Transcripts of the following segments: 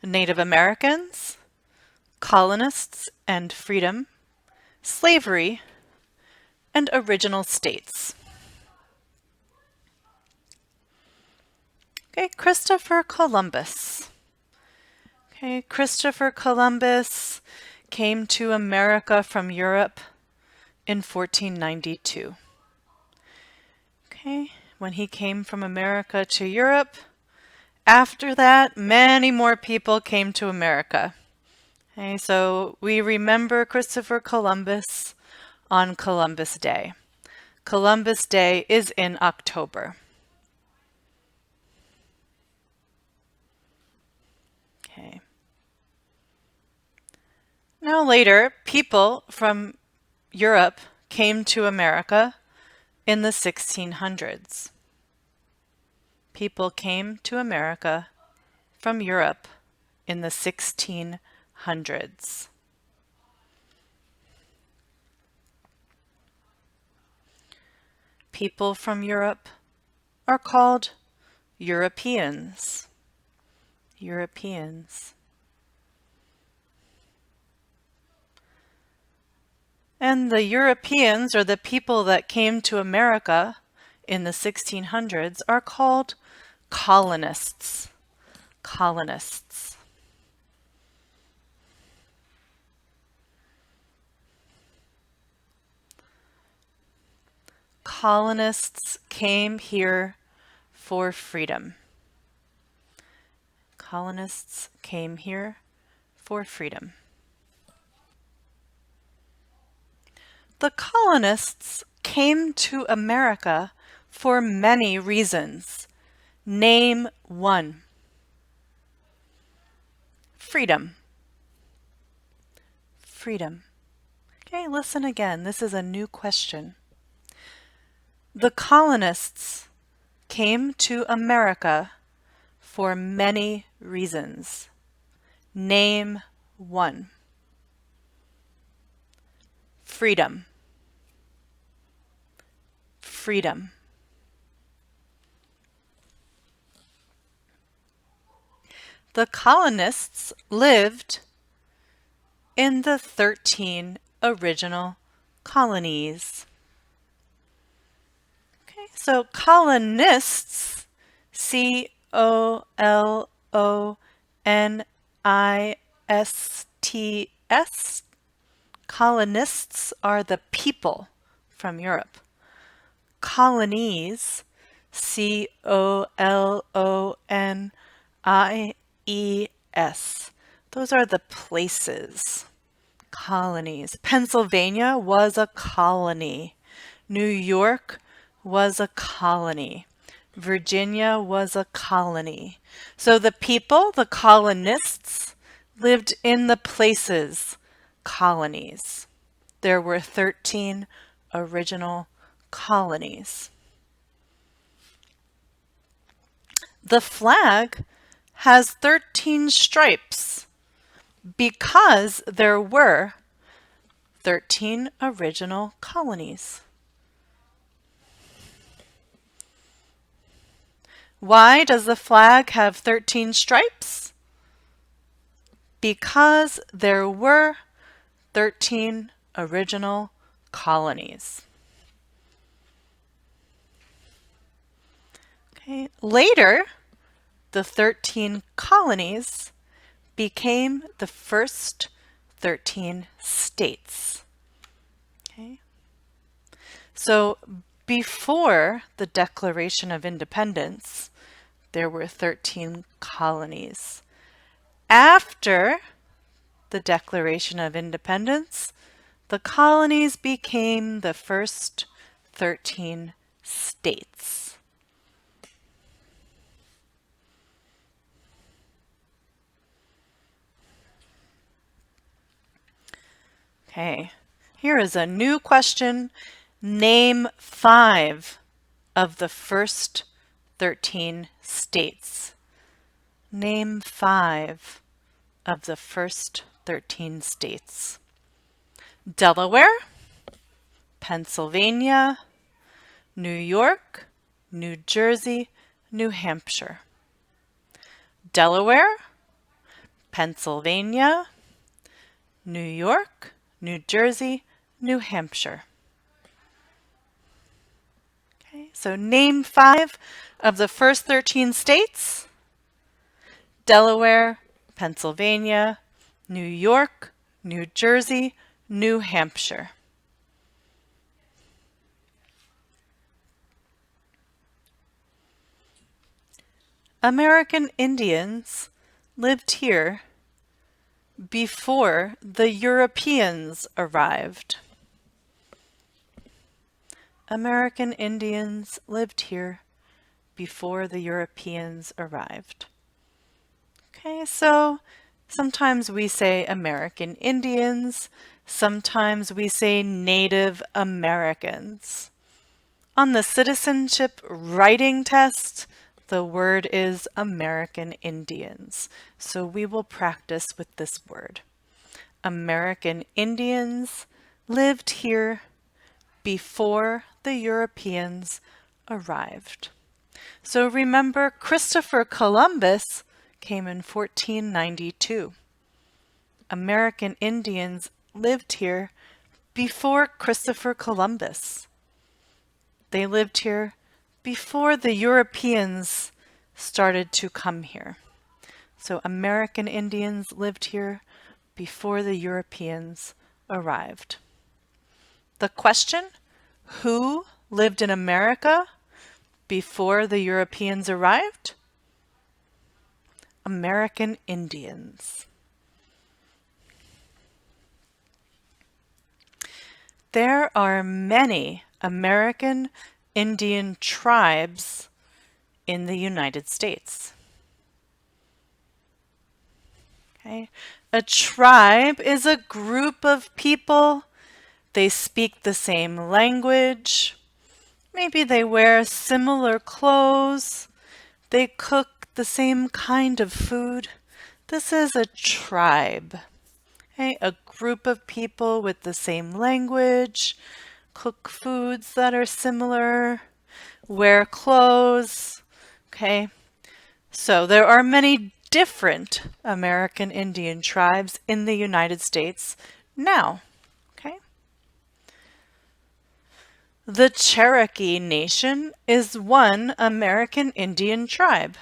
Native Americans, colonists and freedom, slavery, and original states. Okay, Christopher Columbus. Okay, Christopher Columbus came to America from Europe in 1492. Okay, when he came from America to Europe, after that, many more people came to America. Okay, so we remember Christopher Columbus on Columbus Day. Columbus Day is in October. Okay. Now later, people from Europe came to America in the 1600s. People came to America from Europe in the 1600s. People from Europe are called Europeans. Europeans. And the Europeans, or the people that came to America in the 1600s, are called colonists. Colonists. Colonists came here for freedom. Colonists came here for freedom. The colonists came to America for many reasons. Name one. Freedom. Freedom. Okay, listen again. This is a new question. The colonists came to America for many reasons. Name one. Freedom. Freedom. The colonists lived in the 13 original colonies. Okay, so colonists, colonists, colonists are the people from Europe. Colonies, colonies, those are the places. Colonies. Pennsylvania was a colony. New York was a colony. Virginia was a colony. So the people, the colonists, lived in the places, colonies. There were 13 original colonies. The flag has 13 stripes because there were 13 original colonies. Why does the flag have 13 stripes? Because there were 13 original colonies. Okay. Later, the 13 colonies became the first 13 states. Okay. So before the Declaration of Independence, there were 13 colonies. After the Declaration of Independence, the colonies became the first 13 states. Okay, here is a new question. Name 5 of the first 13 states. Name 5 of the first 13 states. Delaware, Pennsylvania, New York, New Jersey, New Hampshire. Delaware, Pennsylvania, New York, New Jersey, New Hampshire. Okay, so name 5 of the first 13 states. Delaware, Pennsylvania, New York, New Jersey, New Hampshire. American Indians lived here before the Europeans arrived. American Indians lived here before the Europeans arrived. Okay, so sometimes we say American Indians, sometimes we say Native Americans. On the citizenship writing test, the word is American Indians. So we will practice with this word. American Indians lived here before the Europeans arrived. So remember, Christopher Columbus came in 1492. American Indians lived here before Christopher Columbus. They lived here before the Europeans started to come here. So American Indians lived here before the Europeans arrived. The question, who lived in America before the Europeans arrived? American Indians. There are many American Indian tribes in the United States. Okay. A tribe is a group of people. They speak the same language. Maybe they wear similar clothes. They cook the same kind of food. This is a tribe. Okay. A group of people with the same language, cook foods that are similar, wear clothes. Okay. So there are many different American Indian tribes in the United States now. Okay. The Cherokee Nation is one American Indian tribe.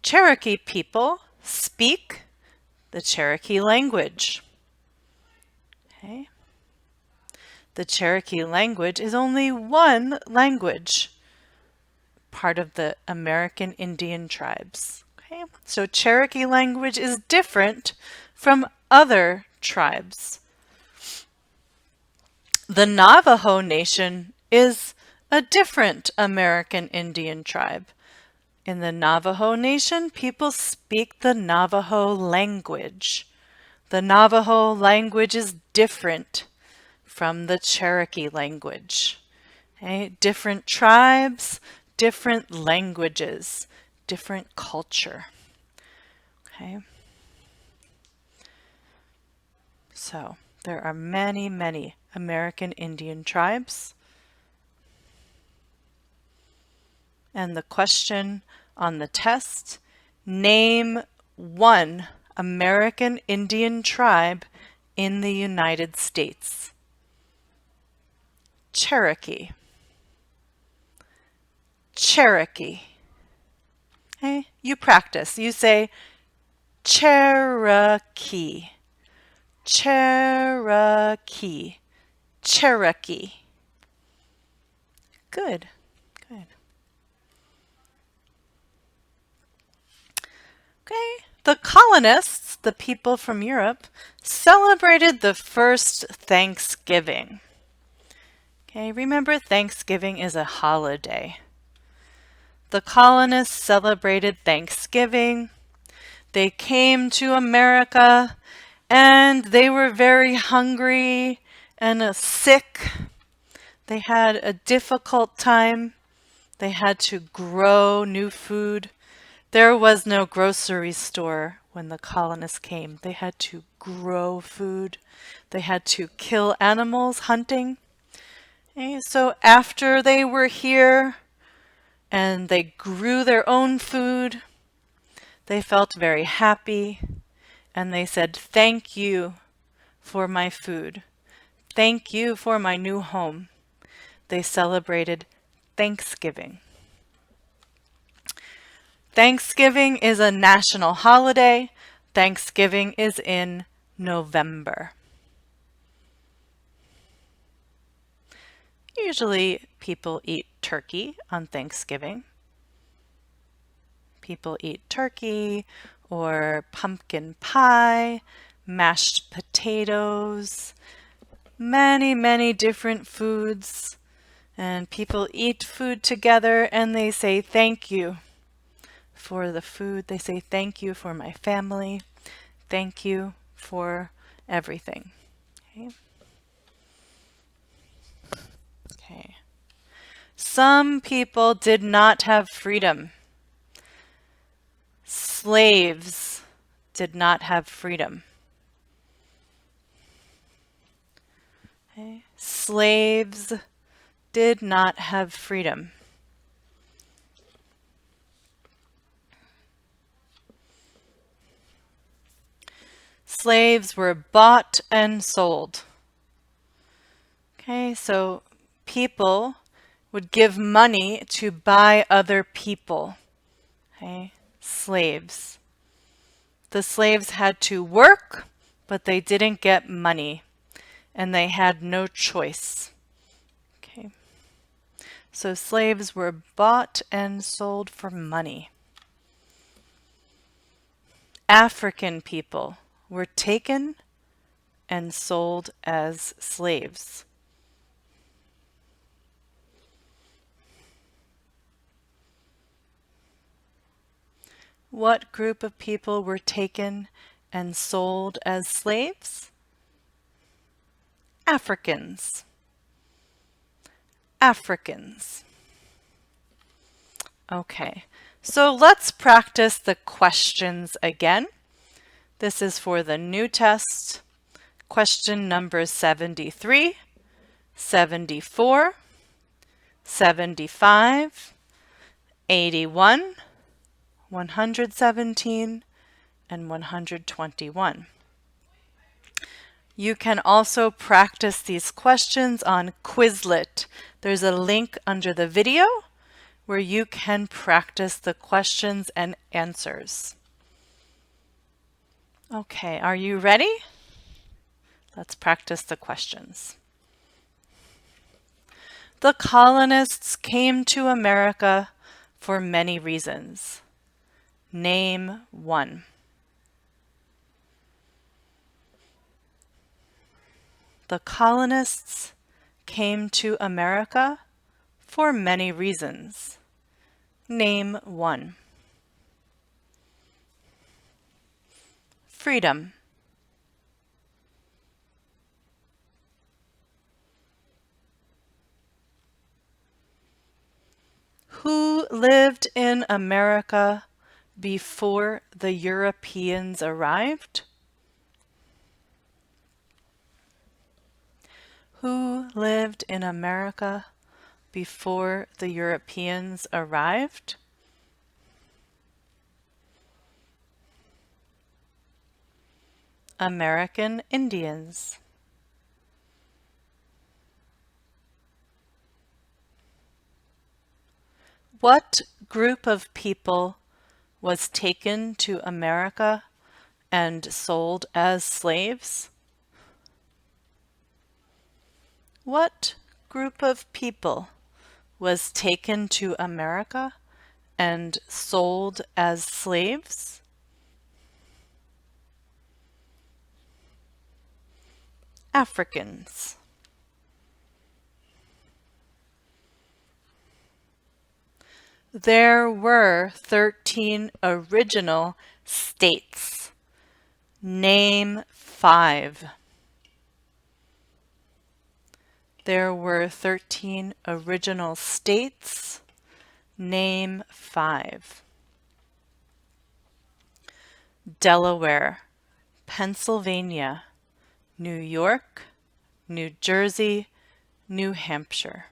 Cherokee people speak the Cherokee language. Okay. The Cherokee language is only one language, part of the American Indian tribes. Okay. So Cherokee language is different from other tribes. The Navajo Nation is a different American Indian tribe. In the Navajo Nation, people speak the Navajo language. The Navajo language is different from the Cherokee language. Okay? Different tribes, different languages, different culture. Okay? So there are many, many American Indian tribes. And the question on the test, name one American Indian tribe in the United States. Cherokee. Cherokee. Okay, you practice. You say Cherokee. Cherokee. Cherokee. Good. Good. Okay, the colonists, the people from Europe, celebrated the first Thanksgiving. Okay, remember Thanksgiving is a holiday. The colonists celebrated Thanksgiving. They came to America and they were very hungry and sick. They had a difficult time. They had to grow new food. There was no grocery store when the colonists came. They had to grow food. They had to kill animals hunting. Okay, so after they were here and they grew their own food, They felt very happy and they said, "Thank you for my food. Thank you for my new home." They celebrated Thanksgiving. Thanksgiving is a national holiday. Thanksgiving is in November. Usually people eat turkey on Thanksgiving. People eat turkey or pumpkin pie, mashed potatoes, many different foods. And people eat food together and they say thank you for the food. They say thank you for my family. Thank you for everything. Okay. Okay. Some people did not have freedom. Slaves did not have freedom. Okay. Slaves did not have freedom. Slaves were bought and sold. Okay, so people would give money to buy other people. Okay, slaves. The slaves had to work, but they didn't get money, and they had no choice. Okay, so slaves were bought and sold for money. African people were taken and sold as slaves. What group of people were taken and sold as slaves? Africans. Africans. Okay, so let's practice the questions again. This is for the new test. Question number 73, 74, 75, 81, 117, and 121. You can also practice these questions on Quizlet. There's a link under the video where you can practice the questions and answers. Okay, are you ready? Let's practice the questions. The colonists came to America for many reasons. Name one. The colonists came to America for many reasons. Name one. Freedom. Who lived in America before the Europeans arrived? Who lived in America before the Europeans arrived? American Indians. What group of people was taken to America and sold as slaves? What group of people was taken to America and sold as slaves? Africans. There were 13 original states. Name 5. There were 13 original states. Name 5. Delaware, Pennsylvania, New York, New Jersey, New Hampshire.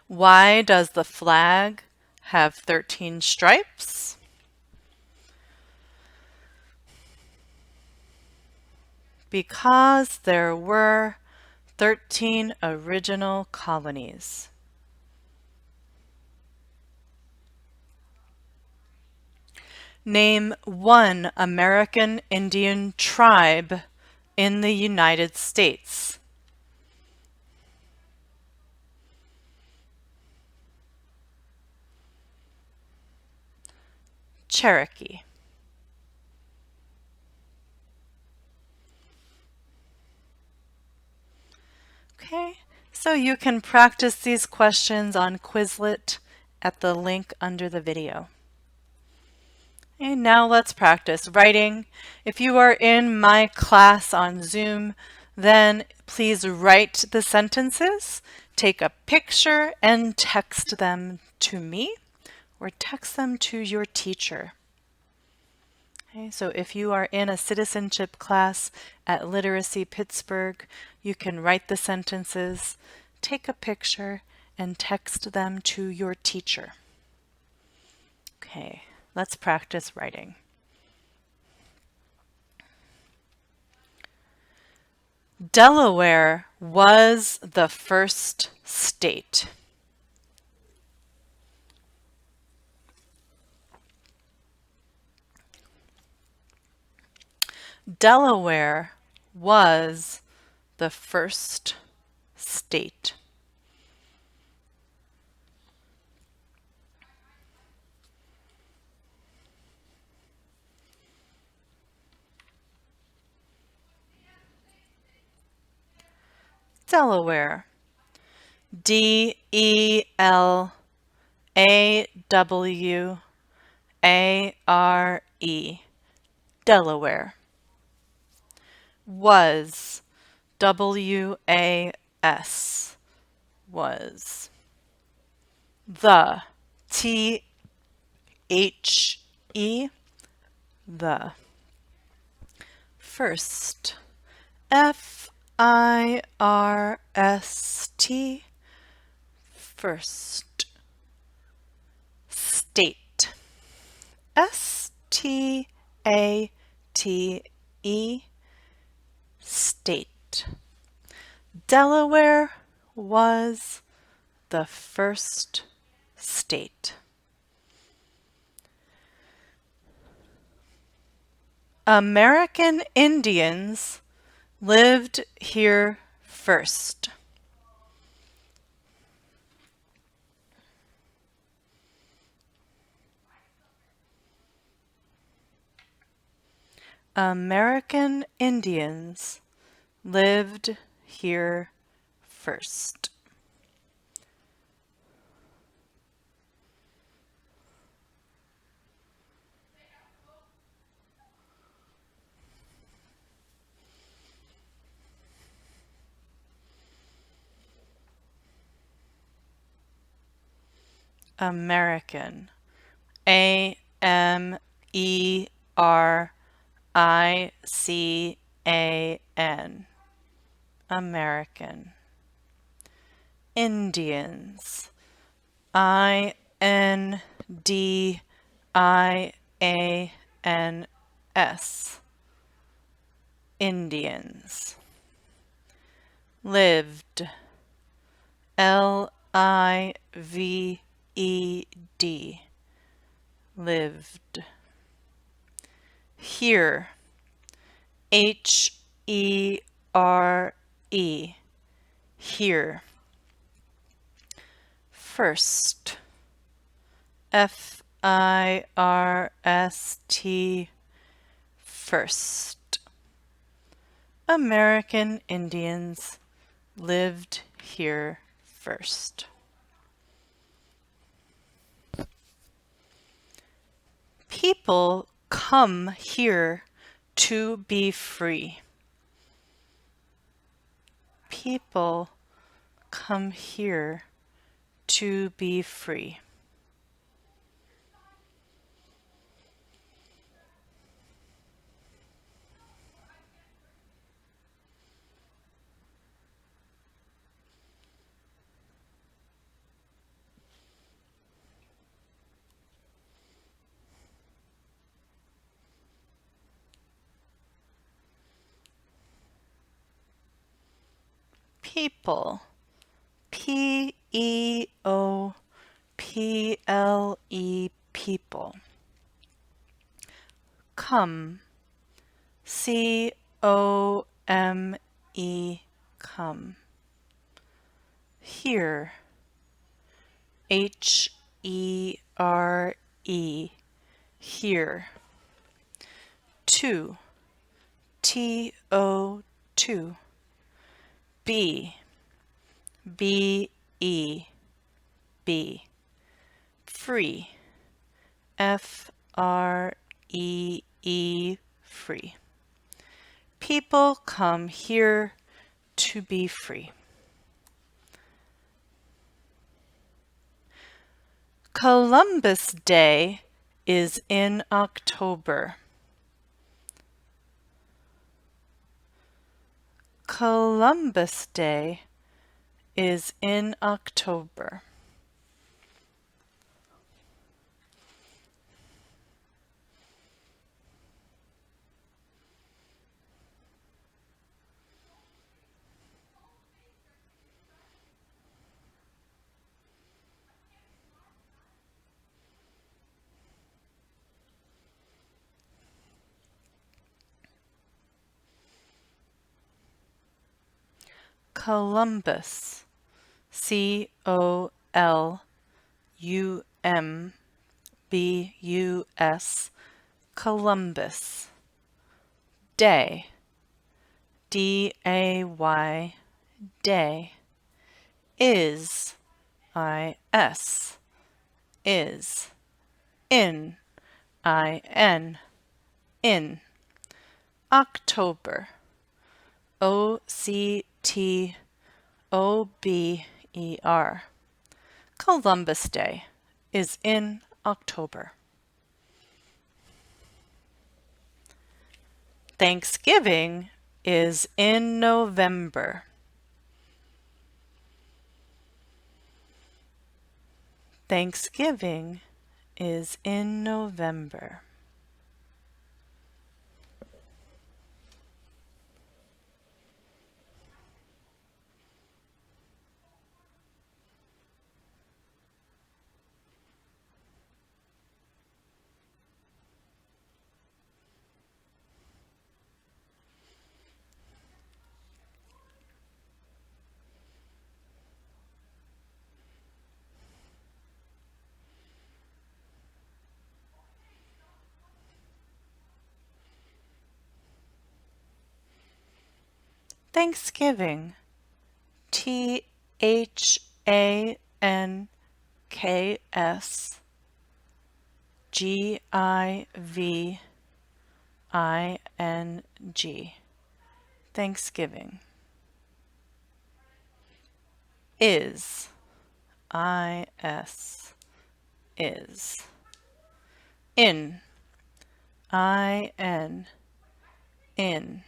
Why does the flag have 13 stripes? Because there were 13 original colonies. Name one American Indian tribe in the United States. Cherokee. Okay, so you can practice these questions on Quizlet at the link under the video. And now let's practice writing. If you are in my class on Zoom, then please write the sentences, take a picture, and text them to me or text them to your teacher. Okay, so if you are in a citizenship class at Literacy Pittsburgh, you can write the sentences, take a picture, and text them to your teacher. Okay, let's practice writing. Delaware was the first state. Delaware was the first state. Delaware. D-E-L-A-W-A-R-E. Delaware. Was. W-A-S. Was. The. T-H-E. The. First. F-I-R-S-T. First. State. S-T-A-T-E. State. Delaware was the first state. American Indians lived here first. American Indians lived here first. American. A-M-E-R-I-C-A-N. American. Indians. I-N-D-I-A-N-S. Indians. Lived. L-I-V-E-D. Lived. Here. H-E-R-E. Here. First. F-I-R-S-T. First. American Indians lived here first. People come here to be free. People come here to be free. People. P-E-O-P-L-E, people. Come. C-O-M-E, come. Here. H-E-R-E, here. To. T-O, to. Be. B-E, be. Free. F-R-E-E, free. People come here to be free. Columbus Day is in October. Columbus Day is in October. Columbus, C-O-L-U-M-B-U-S, Columbus. Day, D-A-Y, day. Is, I-S, is. In, I-N, in. October, O-C-T-O-B-E-R. Columbus Day is in October. Thanksgiving is in November. Thanksgiving is in November. Thanksgiving, T-H-A-N-K-S-G-I-V-I-N-G. Thanksgiving. Is, I-S, is. In, I-N, in.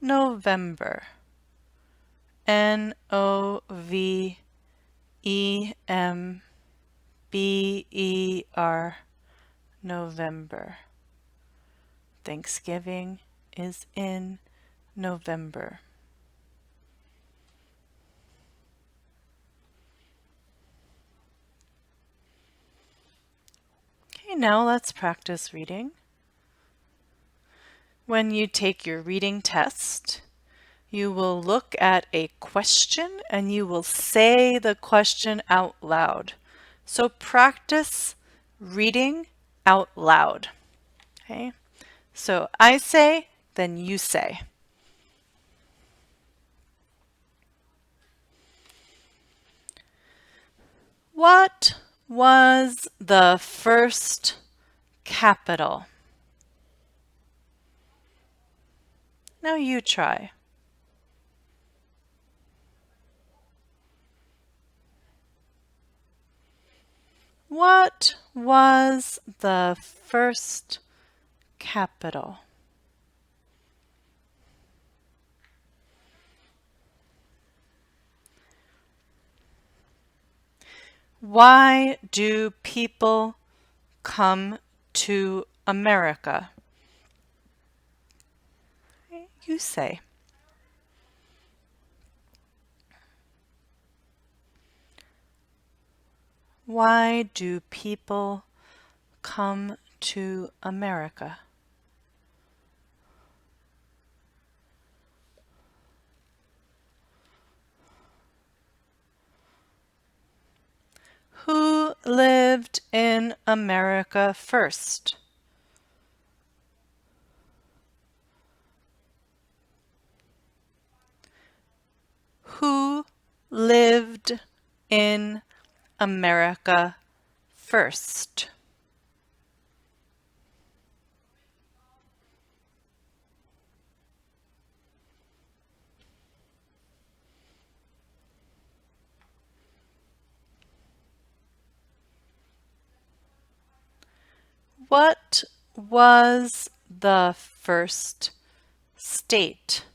November, N-O-V-E-M-B-E-R, November. Thanksgiving is in November. Okay, now let's practice reading. When you take your reading test, you will look at a question and you will say the question out loud. So practice reading out loud. Okay? So I say, then you say. What was the first capital? Now you try. What was the first capital? Why do people come to America? You say. Why do people come to America? Who lived in America first? Who lived in America first? What was the first state?